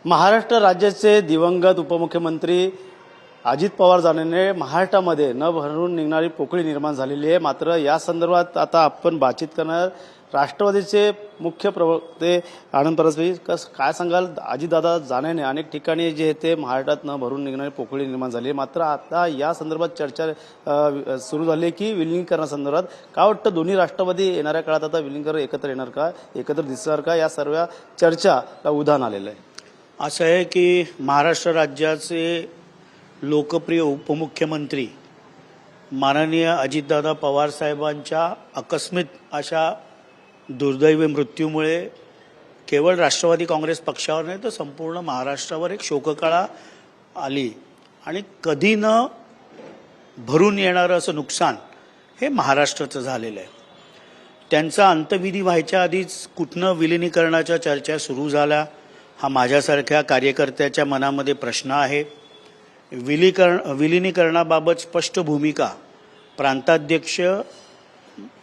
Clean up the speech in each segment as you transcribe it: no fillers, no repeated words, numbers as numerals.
महाराष्ट्र राज्याचे दिवंगत उपमुख्यमंत्री अजित पवार जाण्याने महाराष्ट्रामध्ये न भरून निघणारी पोकळी निर्माण झालेली आहे। मात्र या संदर्भात आता आपण बातचीत करणार राष्ट्रवादीचे मुख्य प्रवक्ते आनंद परस्वी। काय सांगाल, अजितदादा जाण्याने अनेक ठिकाणी जे ते महाराष्ट्रात न भरून निघणारी पोकळी निर्माण झाली, मात्र आता या संदर्भात चर्चा सुरू झाली की विलीनीकरणासंदर्भात काय वाटतं, दोन्ही राष्ट्रवादी येणाऱ्या काळात आता विलीनीकरण एकत्र येणार का, एकत्र दिसणार का, या सर्व चर्चा उधाण आलेलं आहे। असं आहे की महाराष्ट्र राज्याचे लोकप्रिय उपमुख्यमंत्री माननीय अजितदादा पवार साहेबांच्या आकस्मिक अशा दुर्दैवी मृत्यूमुळे केवळ राष्ट्रवादी काँग्रेस पक्षावर नाही तर संपूर्ण महाराष्ट्रावर एक शोककळा आली आणि कधी न भरून येणारं असं नुकसान हे महाराष्ट्राचं झालेलं आहे। त्यांचा अंतविधी व्हायच्या आधीच कुठनं विलिनीकरणाच्या चर्चा सुरू झाल्या हा माझ्यासारख्या कार्यकर्त्याच्या मनामध्ये प्रश्न आहे। विलिनीकरणाबाबत स्पष्ट भूमिका प्रांताध्यक्ष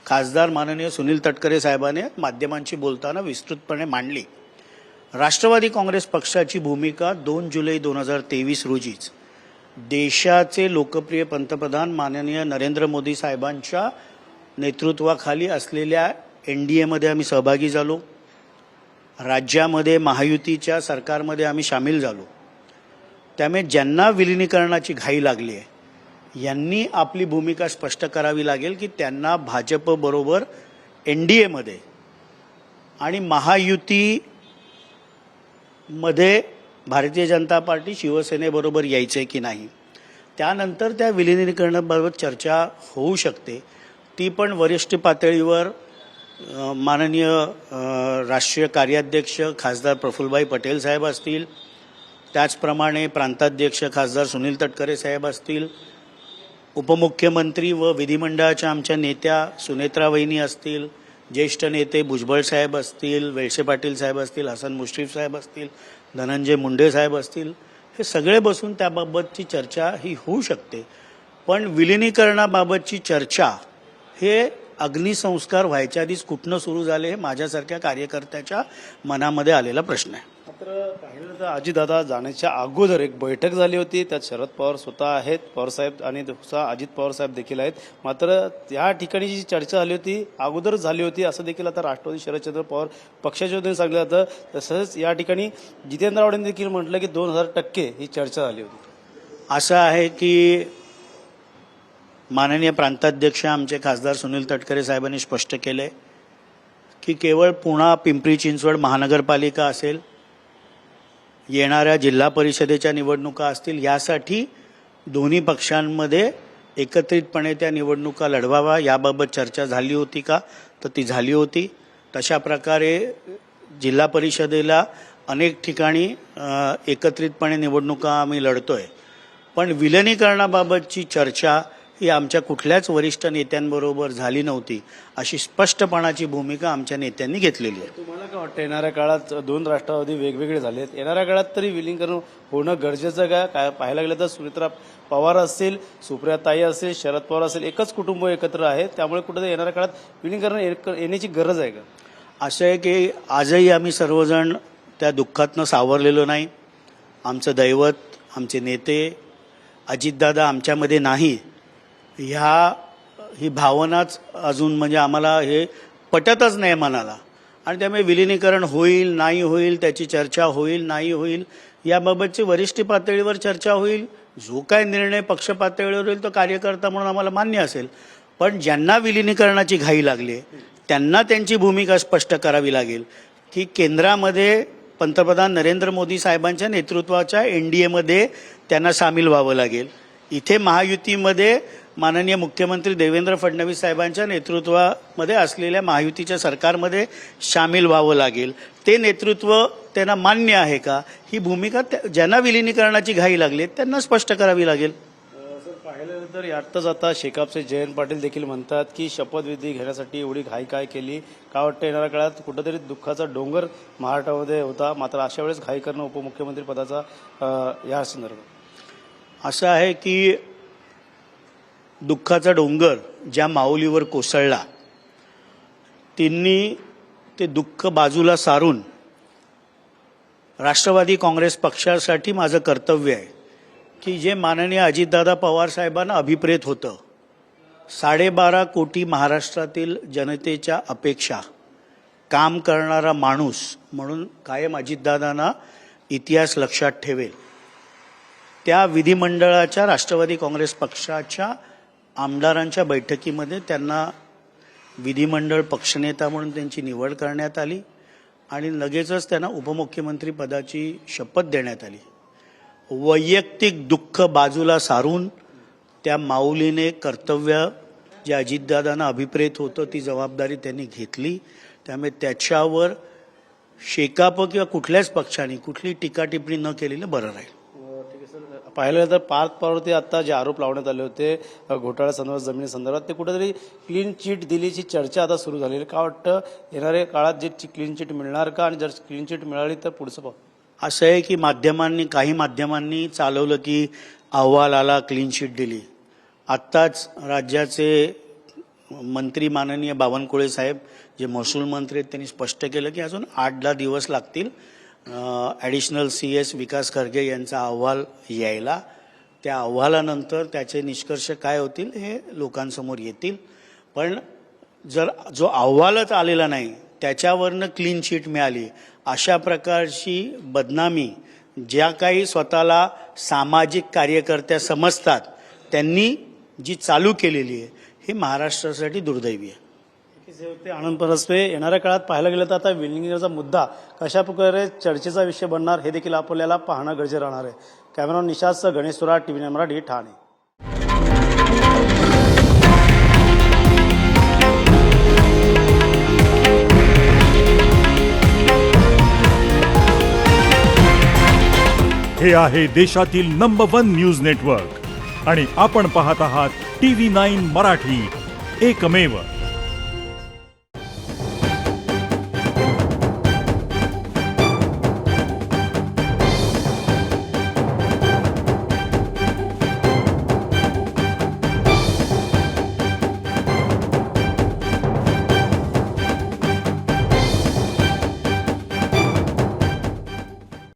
खासदार माननीय सुनील तटकरे साहेबांनी माध्यमांशी बोलताना विस्तृतपणे मांडली। राष्ट्रवादी काँग्रेस पक्षाची भूमिका 2 जुलै 2023 रोजीच देशाचे लोकप्रिय पंतप्रधान माननीय नरेंद्र मोदी साहेबांच्या नेतृत्वाखाली असलेल्या NDAमध्ये आम्ही सहभागी झालो। राज्यामध्ये महायुतीच्या सरकारमध्ये आम्ही सामील झालो। त्यामुळे ज्यांना विलिनीकरणाची घाई लागली आहे यांनी आपली भूमिका स्पष्ट करावी लागेल की त्यांना भाजप बरोबर NDAमध्ये आणि महायुतीमध्ये भारतीय जनता पार्टी शिवसेनेबरोबर यायचे की नाही। त्यानंतर त्या विलिनीकरणाबाबत चर्चा होऊ शकते, ती पण वरिष्ठ पातळीवर माननीय राष्ट्रीय कार्याध्यक्ष खासदार प्रफुल्लभाई पटेल साहेब असतील, त्याचप्रमाणे प्रांताध्यक्ष खासदार सुनील तटकरे साहेब असतील, उपमुख्यमंत्री व विधिमंडळाच्या आमच्या नेत्या सुनेत्रा वहिनी असतील, ज्येष्ठ नेते भुजबळ साहेब असतील, वळसे पाटील साहेब असतील, हसन मुश्रीफ साहेब असतील, धनंजय मुंडे साहेब असतील, हे सगळे बसून त्याबाबतची चर्चा ही होऊ शकते। पण विलिनीकरणाबाबतची चर्चा हे अग्निसंस्कार व्हायच्या आधीच कुठनं सुरू झाले हे माझ्यासारख्या कार्यकर्त्याच्या मनामध्ये आलेला प्रश्न आहे। मात्र पाहिलं तर अजितदादा जाण्याच्या अगोदर एक बैठक झाली होती, त्यात शरद पवार स्वतः आहेत, पवारसाहेब आणि अजित पवारसाहेब देखील आहेत। मात्र त्या ठिकाणी जी चर्चा झाली होती अगोदर झाली होती असं देखील आता राष्ट्रवादी शरदचंद्र पवार पक्षाच्या वतीने सांगितलं जातं। तसंच या ठिकाणी जितेंद्र आव्हाडांनी देखील म्हटलं की 2000% ही चर्चा झाली होती। असं आहे की माननीय प्रांताध्यक्ष आमचे खासदार सुनील तटकरे साहेबांनी स्पष्ट केले की केवळ पुणा पिंपरी चिंचवड महानगरपालिका असेल, येणाऱ्या जिल्हा परिषदेच्या निवडणुका असतील, यासाठी दोन्ही पक्षांमध्ये एकत्रितपणे त्या निवडणुका लढवावा याबाबत चर्चा झाली होती का, तर ती झाली होती। तशा प्रकारे जिल्हा परिषदेला अनेक ठिकाणी एकत्रितपणे निवडणुका आम्ही लढतोय। पण विलिनीकरणाबाबतची चर्चा ही आमच्या कुठल्याच वरिष्ठ नेत्यांबरोबर झाली नव्हती अशी स्पष्टपणाची भूमिका आमच्या नेत्यांनी घेतलेली आहे। तुम्हाला काय वाटतं, येणाऱ्या काळात दोन राष्ट्रवादी वेगवेगळे झालेत, येणाऱ्या काळात तरी विलीनीकरण होणं गरजेचं का? काय पाहायला गेलं तर सुनेत्रा पवार असतील, सुप्रियाताई असेल, शरद पवार असेल, एकच कुटुंब एकत्र आहे, त्यामुळे कुठेतरी येणाऱ्या काळात विलीनीकरण येण्याची गरज आहे का? असं आहे की आजही आम्ही सर्वजण त्या दुःखातनं सावरलेलो नाही। आमचं दैवत, आमचे नेते अजितदादा आमच्यामध्ये नाही, ही भावनाच अजून म्हणजे आम्हाला हे पटतच नाही मनाला। आणि त्यामुळे विलिनीकरण होईल नाही होईल, त्याची चर्चा होईल नाही होईल, याबाबतची वरिष्ठ पातळीवर चर्चा होईल। जो काय निर्णय पक्ष पातळीवर होईल तो कार्यकर्ता म्हणून आम्हाला मान्य असेल। पण ज्यांना विलिनीकरणाची घाई लागली त्यांना त्यांची भूमिका स्पष्ट करावी लागेल की केंद्रामध्ये पंतप्रधान नरेंद्र मोदी साहेबांच्या नेतृत्वाच्या NDAमध्ये त्यांना सामील व्हावं लागेल। इथे महायुतीमध्ये माननीय मुख्यमंत्री देवेंद्र फडणवीस साहेबांच्या नेतृत्वामध्ये असलेल्या महायुतीच्या सरकारमध्ये सामील व्हावं लागेल। ते नेतृत्व त्यांना मान्य आहे का, ही भूमिका ज्यांना विलिनीकरणाची घाई लागली त्यांना स्पष्ट करावी लागेल। सर, पाहिलं तर यातच आता शेकापचे जयंत पाटील देखील म्हणतात की शपथविधी घेण्यासाठी एवढी घाई काय केली, काय वाटतं येणाऱ्या काळात कुठंतरी दुःखाचा डोंगर महाराष्ट्रामध्ये होता, मात्र अशा वेळेस घाई करणं उपमुख्यमंत्री पदाचा या संदर्भात असं आहे की दुःखाचा डोंगर ज्या माऊलीवर कोसळला त्यांनी ते दुःख बाजूला सारून राष्ट्रवादी काँग्रेस पक्षासाठी माझं कर्तव्य आहे की जे माननीय अजितदादा पवार साहेबांना अभिप्रेत होतं, 12.5 कोटी महाराष्ट्रातील जनतेच्या अपेक्षा, काम करणारा माणूस म्हणून कायम अजितदादांना इतिहास लक्षात ठेवेल. त्या विधिमंडळाच्या राष्ट्रवादी काँग्रेस पक्षाच्या आमदारांच्या बैठकीमध्ये त्यांना विधिमंडळ पक्षनेता म्हणून त्यांची निवड करण्यात आली आणि लगेचच त्यांना उपमुख्यमंत्री पदाची शपथ देण्यात आली. वैयक्तिक दुःख बाजूला सारून त्या माऊलीने कर्तव्य जे अजितदादांना अभिप्रेत होतं ती जबाबदारी त्यांनी घेतली. त्यामुळे त्याच्यावर शेकाप किंवा कुठल्याच पक्षाने कुठली टीका टिप्पणी न केलेलं बरं राहील. ठीक आहे सर, पाहिलं तर पार्थ पवारवरती आता जे आरोप लावण्यात आले होते घोटाळ्यासंदर्भात, जमिनीसंदर्भात, ते कुठेतरी क्लीन चिट दिलीची चर्चा आता सुरू झालेली. का वाटतं येणाऱ्या काळात जे क्लीन चिट मिळणार का, आणि जर क्लीन चिट मिळाली तर पुढचं पाहू? असं आहे की काही माध्यमांनी चालवलं की अहवाल आला, क्लीन शीट दिली. आत्ताच राज्याचे मंत्री माननीय बावनकुळे साहेब जे महसूल मंत्री आहेत त्यांनी स्पष्ट केलं की अजून 8-10 दिवस लागतील ॲडिशनल CS विकास खरगे यांचा अहवाल यायला. त्या अहवालानंतर त्याचे निष्कर्ष काय होतील हे लोकांसमोर येतील. पण जर जो अहवालच आलेला नाही त्याच्यावरनं क्लीन शीट मिळाली, अशा प्रकारची बदनामी ज्या काही स्वतःला सामाजिक कार्यकर्त्या समजतात त्यांनी जी चालू केलेली आहे हे महाराष्ट्रासाठी दुर्दैवी आहे. ते आनंद परस्पे येणाऱ्या काळात पाहायला गेलं तर आता विलिंगचा मुद्दा कशा प्रकारे चर्चेचा विषय बनणार हे देखील आपल्याला पाहणं गरजेचं राहणार आहे. Cameraman Nishad, Ganesh Surat, TV9 Marathi, Thane. हे आहे देशातील नंबर 1 न्यूज नेटवर्क आणि आपण पाहत आहात TV9 मराठी, एकमेव.